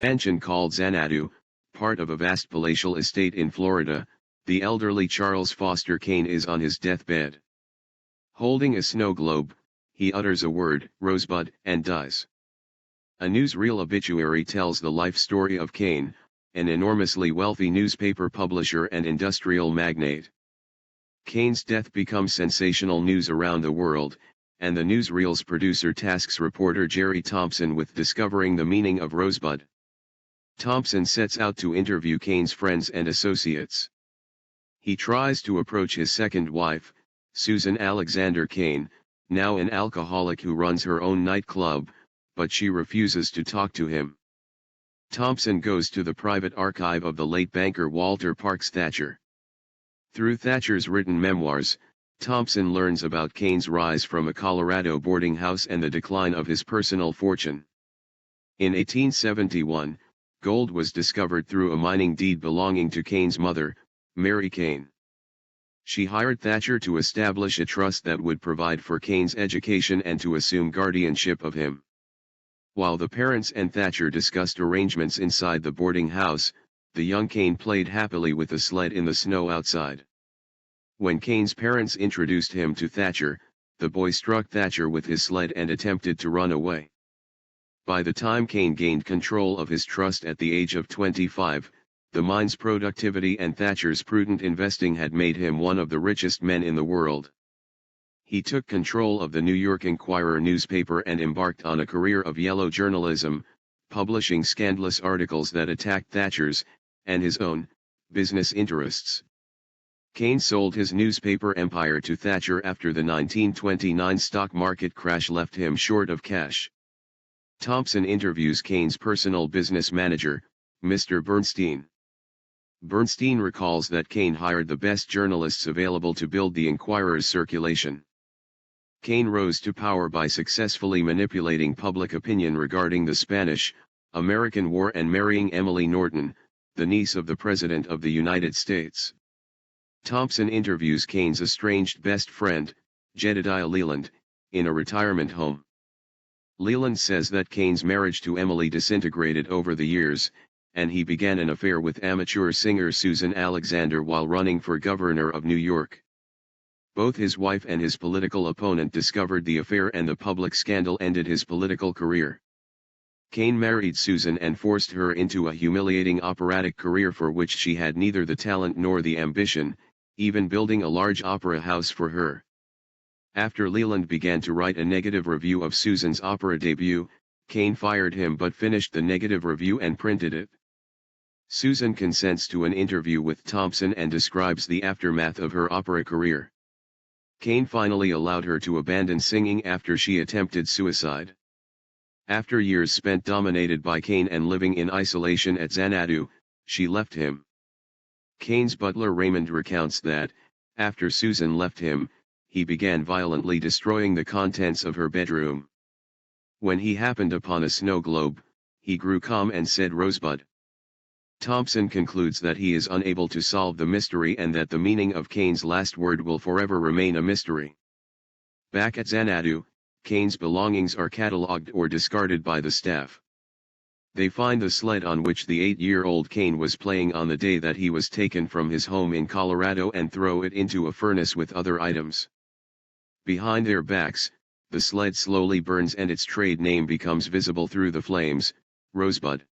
Mansion called Xanadu, part of a vast palatial estate in Florida, the elderly Charles Foster Kane is on his deathbed. Holding a snow globe, he utters a word, "Rosebud," and dies. A newsreel obituary tells the life story of Kane, an enormously wealthy newspaper publisher and industrial magnate. Kane's death becomes sensational news around the world, and the newsreel's producer tasks reporter Jerry Thompson with discovering the meaning of Rosebud. Thompson sets out to interview Kane's friends and associates. He tries to approach his second wife, Susan Alexander Kane, now an alcoholic who runs her own nightclub, but she refuses to talk to him. Thompson goes to the private archive of the late banker Walter Parks Thatcher. Through Thatcher's written memoirs, Thompson learns about Kane's rise from a Colorado boarding house and the decline of his personal fortune. In 1871, gold was discovered through a mining deed belonging to Kane's mother, Mary Kane. She hired Thatcher to establish a trust that would provide for Kane's education and to assume guardianship of him. While the parents and Thatcher discussed arrangements inside the boarding house, the young Kane played happily with a sled in the snow outside. When Kane's parents introduced him to Thatcher, the boy struck Thatcher with his sled and attempted to run away. By the time Kane gained control of his trust at the age of 25, the mine's productivity and Thatcher's prudent investing had made him one of the richest men in the world. He took control of the New York Enquirer newspaper and embarked on a career of yellow journalism, publishing scandalous articles that attacked Thatcher's, and his own, business interests. Kane sold his newspaper empire to Thatcher after the 1929 stock market crash left him short of cash. Thompson interviews Kane's personal business manager, Mr. Bernstein. Bernstein recalls that Kane hired the best journalists available to build the Enquirer's circulation. Kane rose to power by successfully manipulating public opinion regarding the Spanish-American War and marrying Emily Norton, the niece of the President of the United States. Thompson interviews Kane's estranged best friend, Jedediah Leland, in a retirement home. Leland says that Kane's marriage to Emily disintegrated over the years, and he began an affair with amateur singer Susan Alexander while running for governor of New York. Both his wife and his political opponent discovered the affair, and the public scandal ended his political career. Kane married Susan and forced her into a humiliating operatic career for which she had neither the talent nor the ambition, even building a large opera house for her. After Leland began to write a negative review of Susan's opera debut, Kane fired him but finished the negative review and printed it. Susan consents to an interview with Thompson and describes the aftermath of her opera career. Kane finally allowed her to abandon singing after she attempted suicide. After years spent dominated by Kane and living in isolation at Xanadu, she left him. Kane's butler Raymond recounts that, after Susan left him, he began violently destroying the contents of her bedroom. When he happened upon a snow globe, he grew calm and said, "Rosebud." Thompson concludes that he is unable to solve the mystery and that the meaning of Kane's last word will forever remain a mystery. Back at Xanadu, Kane's belongings are catalogued or discarded by the staff. They find the sled on which the 8-year-old Kane was playing on the day that he was taken from his home in Colorado and throw it into a furnace with other items. Behind their backs, the sled slowly burns and its trade name becomes visible through the flames, Rosebud.